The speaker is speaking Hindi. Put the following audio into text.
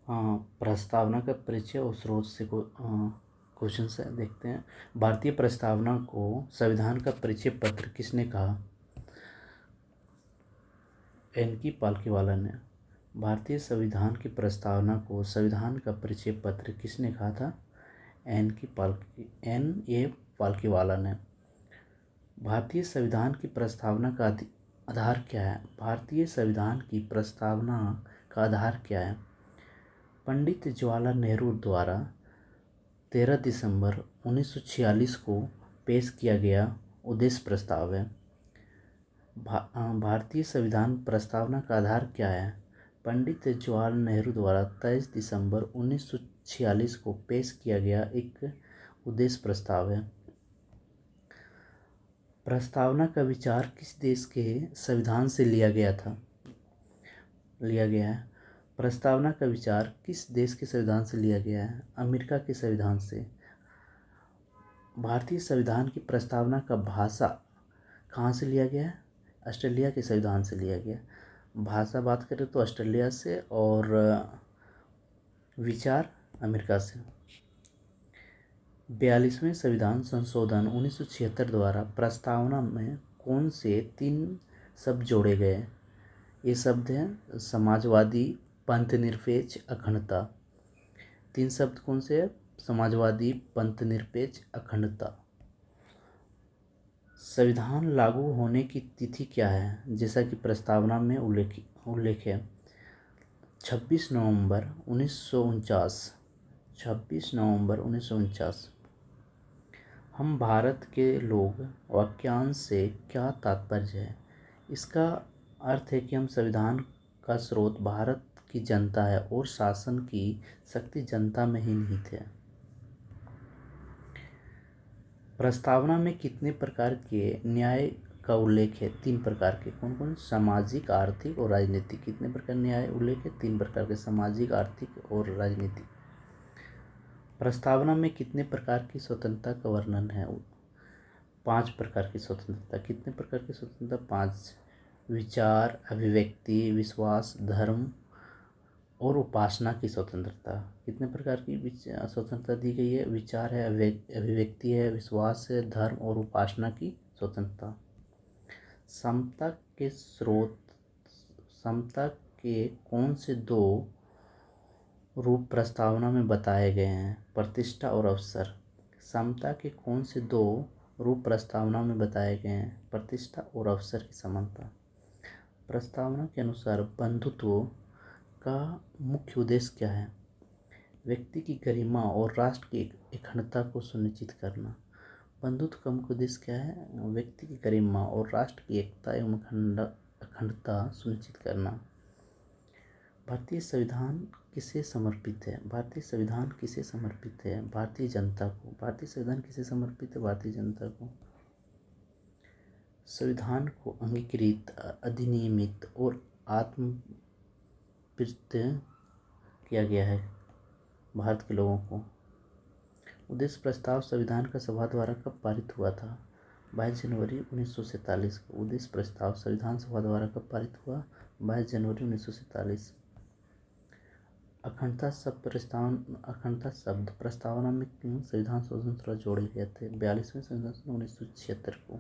हाँ, प्रस्तावना का परिचय और स्रोत से क्वेश्चन से देखते हैं। भारतीय प्रस्तावना को संविधान का परिचय पत्र किसने कहा? एन.की पालकीवाला ने। भारतीय संविधान की प्रस्तावना को संविधान का परिचय पत्र किसने कहा था? एन.ए. पालकीवाला ने। भारतीय संविधान की प्रस्तावना का आधार क्या है? भारतीय संविधान की प्रस्तावना का आधार क्या है? पंडित जवाहरलाल नेहरू द्वारा 13 दिसंबर 1946 को पेश किया गया उद्देश्य प्रस्ताव है। भारतीय संविधान प्रस्तावना का आधार क्या है? पंडित जवाहरलाल नेहरू द्वारा 23 दिसंबर 1946 को पेश किया गया एक उद्देश्य प्रस्ताव है। प्रस्तावना का विचार किस देश के संविधान से लिया गया है? प्रस्तावना का विचार किस देश के संविधान से लिया गया है? अमेरिका के संविधान से। भारतीय संविधान की प्रस्तावना का भाषा कहाँ से लिया गया है? ऑस्ट्रेलिया के संविधान से लिया गया। भाषा बात करें तो ऑस्ट्रेलिया से और विचार अमेरिका से। 42वें संविधान संशोधन 1976 द्वारा प्रस्तावना में कौन से 3 शब्द जोड़े गए? ये शब्द हैं समाजवादी, पंथनिरपेक्ष, अखंडता। 3 शब्द कौन से हैं? समाजवादी, पंथनिरपेक्ष, अखंडता। संविधान लागू होने की तिथि क्या है? जैसा कि प्रस्तावना में उल्लेख है 26 नवंबर 1949। 26 नवंबर 1949। हम भारत के लोग वाक्यांश से क्या तात्पर्य है? इसका अर्थ है कि हम संविधान का स्रोत भारत की जनता है और शासन की शक्ति जनता में ही निहित है। प्रस्तावना में कितने प्रकार के न्याय का उल्लेख है? 3 प्रकार के। कौन कौन? सामाजिक, आर्थिक और राजनीतिक। कितने प्रकार न्याय उल्लेख है? 3 प्रकार के, सामाजिक, आर्थिक और राजनीतिक। प्रस्तावना में कितने प्रकार की स्वतंत्रता का वर्णन है? 5 प्रकार की स्वतंत्रता। कितने प्रकार की स्वतंत्रता? 5। विचार, अभिव्यक्ति, विश्वास, धर्म और उपासना की स्वतंत्रता। कितने प्रकार की स्वतंत्रता दी गई है? विचार है, अभिव्यक्ति है, विश्वास है, धर्म और उपासना की स्वतंत्रता। समता के स्रोत, समता के कौन से 2 रूप प्रस्तावना में बताए गए हैं? प्रतिष्ठा और अवसर। समता के कौन से 2 रूप प्रस्तावना में बताए गए हैं? प्रतिष्ठा और अवसर की समानता। प्रस्तावना के अनुसार बंधुत्व का मुख्य उद्देश्य क्या है? व्यक्ति की गरिमा और राष्ट्र की अखंडता को सुनिश्चित करना। बंधुत्व का मुख्य उद्देश्य क्या है? व्यक्ति की गरिमा और राष्ट्र की एकता एवं अखंडता सुनिश्चित करना। भारतीय संविधान किसे समर्पित है? भारतीय संविधान किसे समर्पित है? भारतीय जनता को। भारतीय संविधान किसे समर्पित है? भारतीय जनता को। संविधान को अंगीकृत, अधिनियमित और आत्मप्रतिष्ठित किया गया है भारत के लोगों को। उद्देश्य प्रस्ताव संविधान का सभा द्वारा कब पारित हुआ था? 22 जनवरी 1947 को। उद्देश्य प्रस्ताव संविधान सभा द्वारा कब पारित हुआ? 22 जनवरी 1947। अखंडता शब्द प्रस्तावना में क्यों संविधान संशोधन द्वारा जोड़े गए थे? 42वें संविधान 1976 को।